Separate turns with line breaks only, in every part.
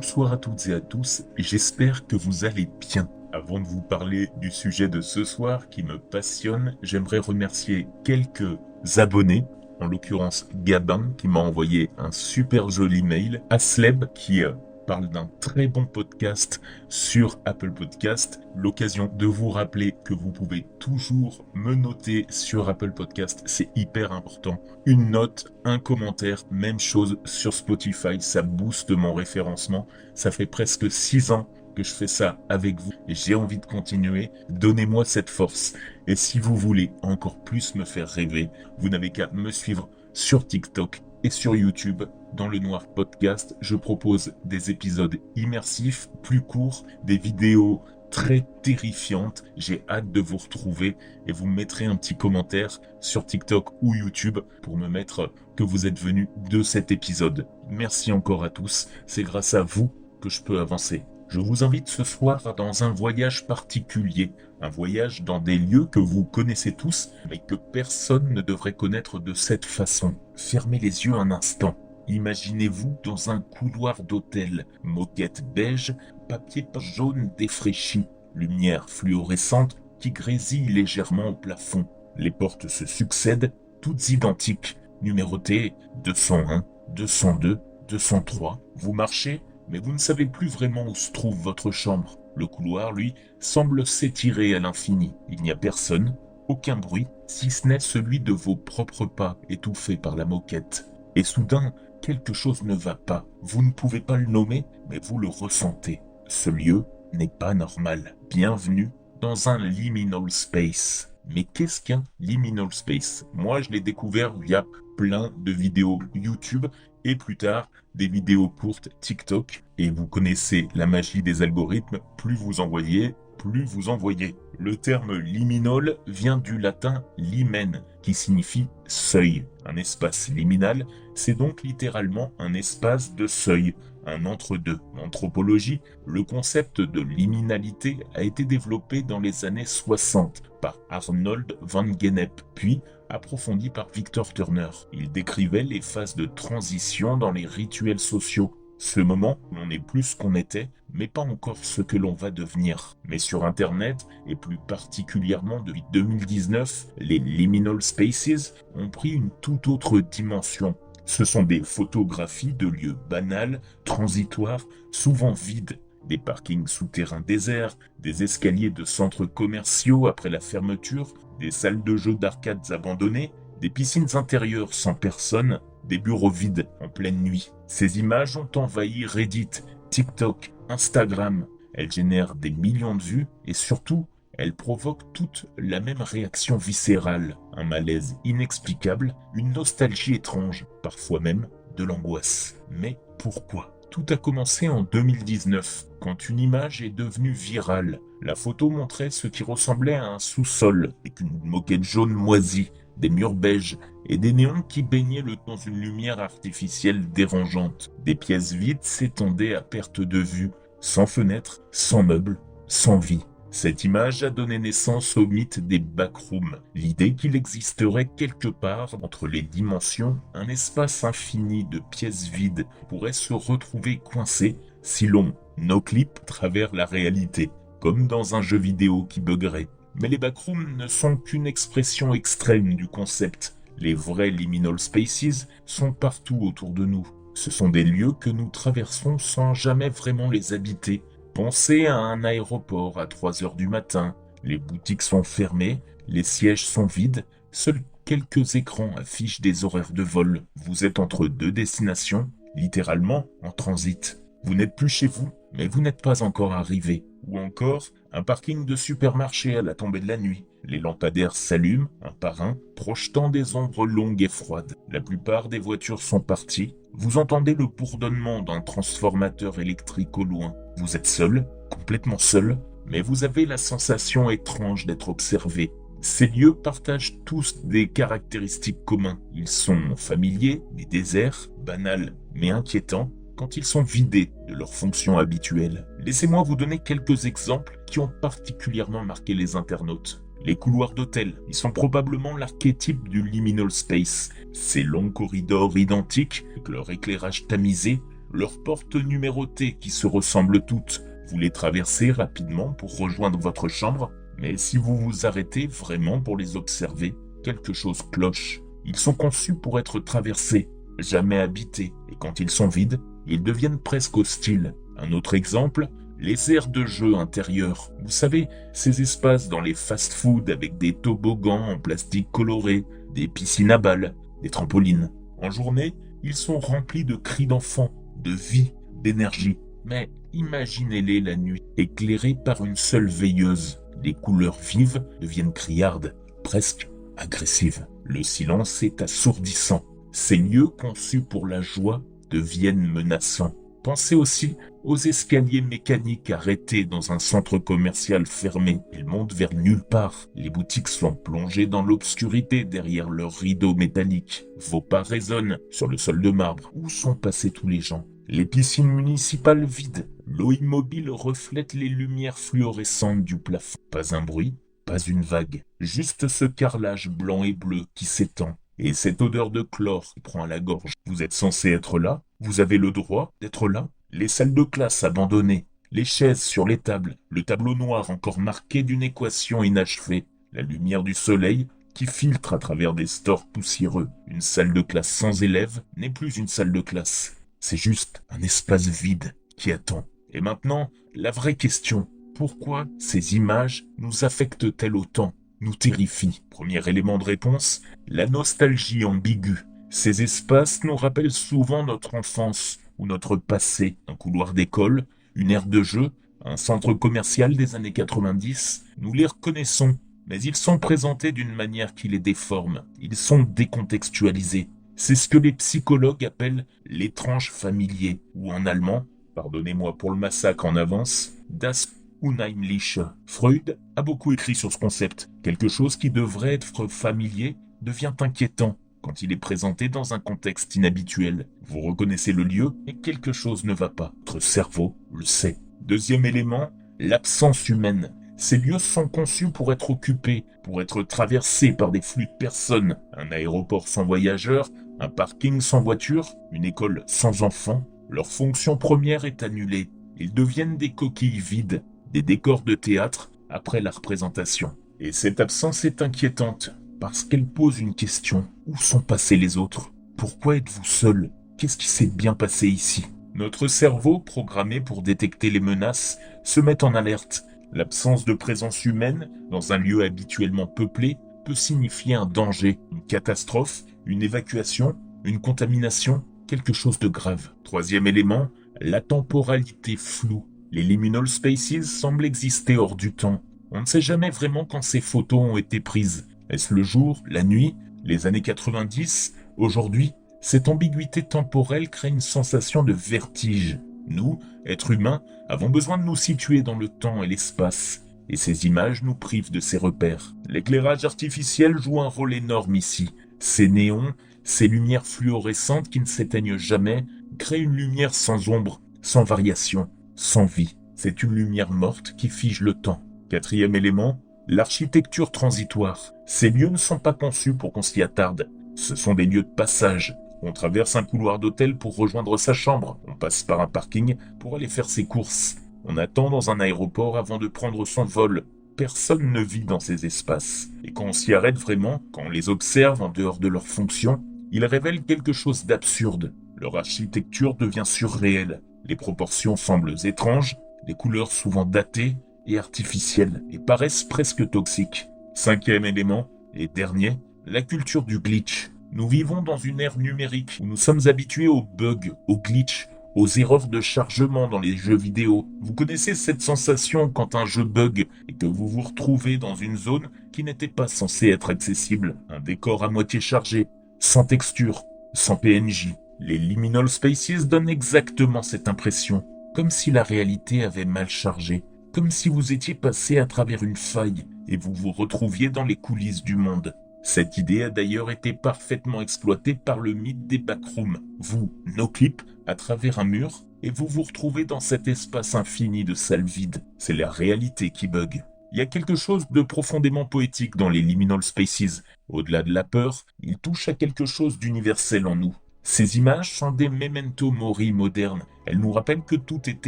Bonsoir à toutes et à tous, j'espère que vous allez bien. Avant de vous parler du sujet de ce soir qui me passionne, j'aimerais remercier quelques abonnés, en l'occurrence Gabin qui m'a envoyé un super joli mail, Asleb qui parle d'un très bon podcast sur Apple Podcast, l'occasion de vous rappeler que vous pouvez toujours me noter sur Apple Podcast, c'est hyper important. Une note, un commentaire, même chose sur Spotify, ça booste mon référencement. Ça fait presque 6 ans que je fais ça avec vous et j'ai envie de continuer. Donnez-moi cette force. Et si vous voulez encore plus me faire rêver, vous n'avez qu'à me suivre sur TikTok et sur YouTube. Dans le Noir Podcast, je propose des épisodes immersifs, plus courts, des vidéos très terrifiante. J'ai hâte de vous retrouver et vous mettrez un petit commentaire sur TikTok ou YouTube pour me mettre que vous êtes venus de cet épisode. Merci encore à tous, c'est grâce à vous que je peux avancer. Je vous invite ce soir dans un voyage particulier, un voyage dans des lieux que vous connaissez tous, mais que personne ne devrait connaître de cette façon. Fermez les yeux un instant. Imaginez-vous dans un couloir d'hôtel, moquette beige, papier jaune défraîchi, lumière fluorescente qui grésille légèrement au plafond. Les portes se succèdent, toutes identiques, numérotées 201, 202, 203. Vous marchez, mais vous ne savez plus vraiment où se trouve votre chambre. Le couloir, lui, semble s'étirer à l'infini. Il n'y a personne, aucun bruit, si ce n'est celui de vos propres pas étouffés par la moquette. Et soudain, quelque chose ne va pas. Vous ne pouvez pas le nommer, mais vous le ressentez. Ce lieu n'est pas normal. Bienvenue dans un liminal space. Mais qu'est-ce qu'un liminal space? Moi, je l'ai découvert via plein de vidéos YouTube et plus tard des vidéos courtes TikTok. Et vous connaissez la magie des algorithmes. Plus vous envoyez, plus vous envoyez. Le terme liminal vient du latin limen, qui signifie seuil. Un espace liminal, c'est donc littéralement un espace de seuil, un entre-deux. En anthropologie, le concept de liminalité a été développé dans les années 60 par Arnold van Gennep, puis approfondi par Victor Turner. Il décrivait les phases de transition dans les rituels sociaux. Ce moment où l'on n'est plus ce qu'on était, mais pas encore ce que l'on va devenir. Mais sur Internet, et plus particulièrement depuis 2019, les liminal spaces ont pris une toute autre dimension. Ce sont des photographies de lieux banals, transitoires, souvent vides. Des parkings souterrains déserts, des escaliers de centres commerciaux après la fermeture, des salles de jeux d'arcades abandonnées, des piscines intérieures sans personne, des bureaux vides en pleine nuit. Ces images ont envahi Reddit, TikTok, Instagram. Elles génèrent des millions de vues et surtout, elles provoquent toutes la même réaction viscérale. Un malaise inexplicable, une nostalgie étrange, parfois même de l'angoisse. Mais pourquoi ? Tout a commencé en 2019, quand une image est devenue virale. La photo montrait ce qui ressemblait à un sous-sol, avec une moquette jaune moisie, des murs beiges et des néons qui baignaient dans une lumière artificielle dérangeante. Des pièces vides s'étendaient à perte de vue, sans fenêtres, sans meubles, sans vie. Cette image a donné naissance au mythe des backrooms, l'idée qu'il existerait quelque part entre les dimensions un espace infini de pièces vides pourrait se retrouver coincé si l'on no-clip travers la réalité, comme dans un jeu vidéo qui buggerait. Mais les backrooms ne sont qu'une expression extrême du concept. Les vrais liminal spaces sont partout autour de nous. Ce sont des lieux que nous traversons sans jamais vraiment les habiter. Pensez à un aéroport à 3 heures du matin. Les boutiques sont fermées, les sièges sont vides, seuls quelques écrans affichent des horaires de vol. Vous êtes entre deux destinations, littéralement en transit. Vous n'êtes plus chez vous, mais vous n'êtes pas encore arrivé. Ou encore, un parking de supermarché à la tombée de la nuit. Les lampadaires s'allument, un par un, projetant des ombres longues et froides. La plupart des voitures sont parties. Vous entendez le bourdonnement d'un transformateur électrique au loin. Vous êtes seul, complètement seul, mais vous avez la sensation étrange d'être observé. Ces lieux partagent tous des caractéristiques communs. Ils sont familiers, mais déserts, banals, mais inquiétants, quand ils sont vidés de leurs fonctions habituelles. Laissez-moi vous donner quelques exemples qui ont particulièrement marqué les internautes. Les couloirs d'hôtel, ils sont probablement l'archétype du liminal space. Ces longs corridors identiques, avec leur éclairage tamisé, leurs portes numérotées qui se ressemblent toutes. Vous les traversez rapidement pour rejoindre votre chambre, mais si vous vous arrêtez vraiment pour les observer, quelque chose cloche. Ils sont conçus pour être traversés, jamais habités, et quand ils sont vides, ils deviennent presque hostiles. Un autre exemple, les aires de jeu intérieures. Vous savez, ces espaces dans les fast-food avec des toboggans en plastique coloré, des piscines à balles, des trampolines. En journée, ils sont remplis de cris d'enfants, de vie, d'énergie. Mais imaginez-les la nuit, éclairés par une seule veilleuse. Les couleurs vives deviennent criardes, presque agressives. Le silence est assourdissant. Ces lieux conçus pour la joie deviennent menaçants. Pensez aussi aux escaliers mécaniques arrêtés dans un centre commercial fermé. Ils montent vers nulle part. Les boutiques sont plongées dans l'obscurité derrière leurs rideaux métalliques. Vos pas résonnent sur le sol de marbre. Où sont passés tous les gens ? Les piscines municipales vides. L'eau immobile reflète les lumières fluorescentes du plafond. Pas un bruit, pas une vague. Juste ce carrelage blanc et bleu qui s'étend. Et cette odeur de chlore qui prend à la gorge. Vous êtes censé être là. Vous avez le droit d'être là. Les salles de classe abandonnées. Les chaises sur les tables. Le tableau noir encore marqué d'une équation inachevée. La lumière du soleil qui filtre à travers des stores poussiéreux. Une salle de classe sans élèves n'est plus une salle de classe. C'est juste un espace vide qui attend. Et maintenant, la vraie question. Pourquoi ces images nous affectent-elles autant, nous terrifient ? Premier élément de réponse, la nostalgie ambiguë. Ces espaces nous rappellent souvent notre enfance ou notre passé. Un couloir d'école, une aire de jeu, un centre commercial des années 90. Nous les reconnaissons, mais ils sont présentés d'une manière qui les déforme. Ils sont décontextualisés. C'est ce que les psychologues appellent l'étrange familier, ou en allemand, pardonnez-moi pour le massacre en avance, das Unheimliche. Freud a beaucoup écrit sur ce concept. Quelque chose qui devrait être familier devient inquiétant quand il est présenté dans un contexte inhabituel. Vous reconnaissez le lieu et quelque chose ne va pas. Votre cerveau le sait. Deuxième élément, l'absence humaine. Ces lieux sont conçus pour être occupés, pour être traversés par des flux de personnes. Un aéroport sans voyageurs, un parking sans voiture, une école sans enfants. Leur fonction première est annulée. Ils deviennent des coquilles vides, des décors de théâtre après la représentation. Et cette absence est inquiétante, parce qu'elle pose une question. Où sont passés les autres ? Pourquoi êtes-vous seul ? Qu'est-ce qui s'est bien passé ici ? Notre cerveau, programmé pour détecter les menaces, se met en alerte. L'absence de présence humaine dans un lieu habituellement peuplé peut signifier un danger, une catastrophe, une évacuation, une contamination, quelque chose de grave. Troisième élément, la temporalité floue. Les liminal spaces semblent exister hors du temps. On ne sait jamais vraiment quand ces photos ont été prises. Est-ce le jour, la nuit, les années 90, aujourd'hui ? Cette ambiguïté temporelle crée une sensation de vertige. Nous, êtres humains, avons besoin de nous situer dans le temps et l'espace. Et ces images nous privent de ces repères. L'éclairage artificiel joue un rôle énorme ici. Ces néons, ces lumières fluorescentes qui ne s'éteignent jamais, créent une lumière sans ombre, sans variation, sans vie. C'est une lumière morte qui fige le temps. Quatrième élément, l'architecture transitoire. Ces lieux ne sont pas conçus pour qu'on s'y attarde. Ce sont des lieux de passage. On traverse un couloir d'hôtel pour rejoindre sa chambre. On passe par un parking pour aller faire ses courses. On attend dans un aéroport avant de prendre son vol. Personne ne vit dans ces espaces. Et quand on s'y arrête vraiment, quand on les observe en dehors de leur fonction, ils révèlent quelque chose d'absurde. Leur architecture devient surréelle. Les proportions semblent étranges, les couleurs souvent datées et artificielles, et paraissent presque toxiques. Cinquième élément, et dernier, la culture du glitch. Nous vivons dans une ère numérique où nous sommes habitués aux bugs, aux glitch, aux erreurs de chargement dans les jeux vidéo. Vous connaissez cette sensation quand un jeu bug et que vous vous retrouvez dans une zone qui n'était pas censée être accessible. Un décor à moitié chargé, sans texture, sans PNJ. Les liminal spaces donnent exactement cette impression, comme si la réalité avait mal chargé, comme si vous étiez passé à travers une faille et vous vous retrouviez dans les coulisses du monde. Cette idée a d'ailleurs été parfaitement exploitée par le mythe des backrooms. Vous, no clip, à travers un mur, et vous vous retrouvez dans cet espace infini de salles vides. C'est la réalité qui bug. Il y a quelque chose de profondément poétique dans les liminal spaces. Au-delà de la peur, ils touchent à quelque chose d'universel en nous. Ces images sont des memento mori modernes. Elles nous rappellent que tout est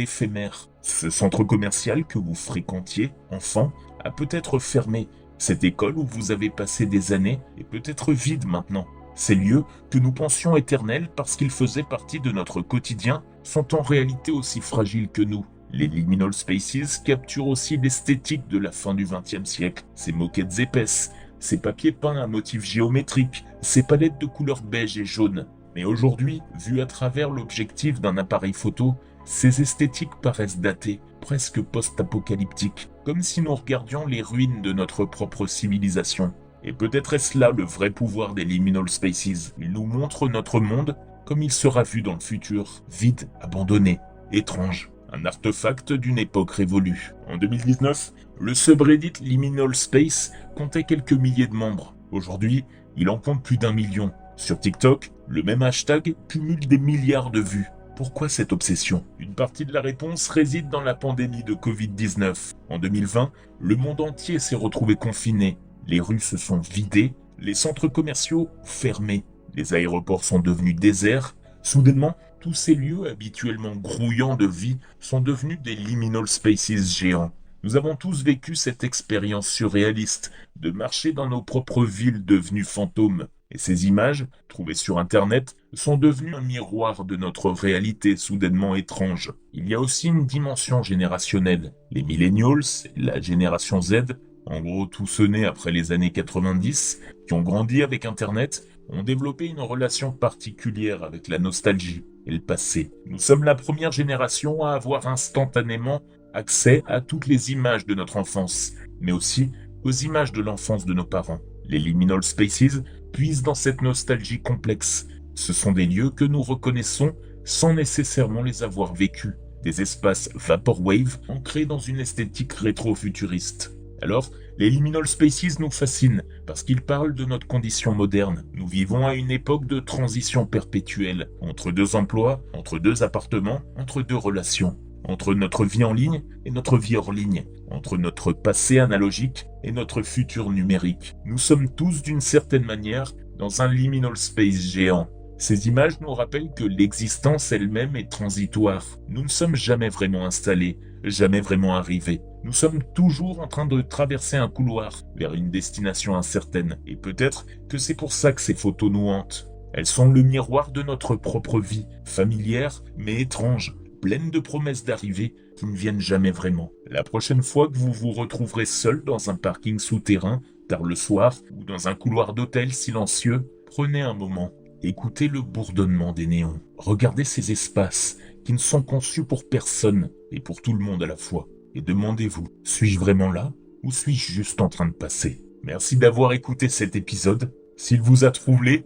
éphémère. Ce centre commercial que vous fréquentiez, enfant, a peut-être fermé. Cette école où vous avez passé des années est peut-être vide maintenant. Ces lieux, que nous pensions éternels parce qu'ils faisaient partie de notre quotidien, sont en réalité aussi fragiles que nous. Les liminal spaces capturent aussi l'esthétique de la fin du XXe siècle. Ces moquettes épaisses, ces papiers peints à motifs géométriques, ces palettes de couleurs beige et jaune. Mais aujourd'hui, vues à travers l'objectif d'un appareil photo, ces esthétiques paraissent datées, presque post-apocalyptiques, comme si nous regardions les ruines de notre propre civilisation. Et peut-être est-ce là le vrai pouvoir des liminal spaces. Ils nous montrent notre monde comme il sera vu dans le futur, vide, abandonné, étrange. Un artefact d'une époque révolue. En 2019, le subreddit Liminal Space comptait quelques milliers de membres. Aujourd'hui, il en compte plus d'1 million. Sur TikTok, le même hashtag cumule des milliards de vues. Pourquoi cette obsession? Une partie de la réponse réside dans la pandémie de Covid-19. En 2020, le monde entier s'est retrouvé confiné. Les rues se sont vidées, les centres commerciaux fermés, les aéroports sont devenus déserts. Soudainement, tous ces lieux habituellement grouillants de vie sont devenus des liminal spaces géants. Nous avons tous vécu cette expérience surréaliste de marcher dans nos propres villes devenues fantômes. Et ces images, trouvées sur Internet, sont devenues un miroir de notre réalité soudainement étrange. Il y a aussi une dimension générationnelle. Les millennials, la génération Z, en gros tous ceux nés après les années 90, qui ont grandi avec Internet, ont développé une relation particulière avec la nostalgie et le passé. Nous sommes la première génération à avoir instantanément accès à toutes les images de notre enfance, mais aussi aux images de l'enfance de nos parents. Les liminal spaces puisent dans cette nostalgie complexe. Ce sont des lieux que nous reconnaissons sans nécessairement les avoir vécus. Des espaces vaporwave ancrés dans une esthétique rétro-futuriste. Alors, les liminal spaces nous fascinent parce qu'ils parlent de notre condition moderne. Nous vivons à une époque de transition perpétuelle, entre deux emplois, entre deux appartements, entre deux relations, entre notre vie en ligne et notre vie hors ligne, entre notre passé analogique et notre futur numérique. Nous sommes tous d'une certaine manière dans un liminal space géant. Ces images nous rappellent que l'existence elle-même est transitoire. Nous ne sommes jamais vraiment installés, jamais vraiment arrivés. Nous sommes toujours en train de traverser un couloir vers une destination incertaine. Et peut-être que c'est pour ça que ces photos nous hantent. Elles sont le miroir de notre propre vie, familière mais étrange, pleine de promesses d'arrivée qui ne viennent jamais vraiment. La prochaine fois que vous vous retrouverez seul dans un parking souterrain, tard le soir, ou dans un couloir d'hôtel silencieux, prenez un moment. Écoutez le bourdonnement des néons. Regardez ces espaces qui ne sont conçus pour personne et pour tout le monde à la fois. Et demandez-vous, suis-je vraiment là ou suis-je juste en train de passer? Merci d'avoir écouté cet épisode. S'il vous a troublé,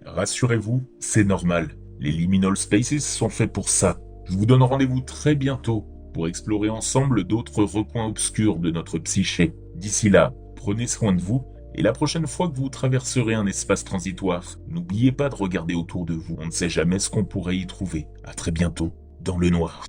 rassurez-vous, c'est normal. Les liminal spaces sont faits pour ça. Je vous donne rendez-vous très bientôt pour explorer ensemble d'autres recoins obscurs de notre psyché. D'ici là, prenez soin de vous. Et la prochaine fois que vous traverserez un espace transitoire, n'oubliez pas de regarder autour de vous. On ne sait jamais ce qu'on pourrait y trouver. À très bientôt, dans le noir.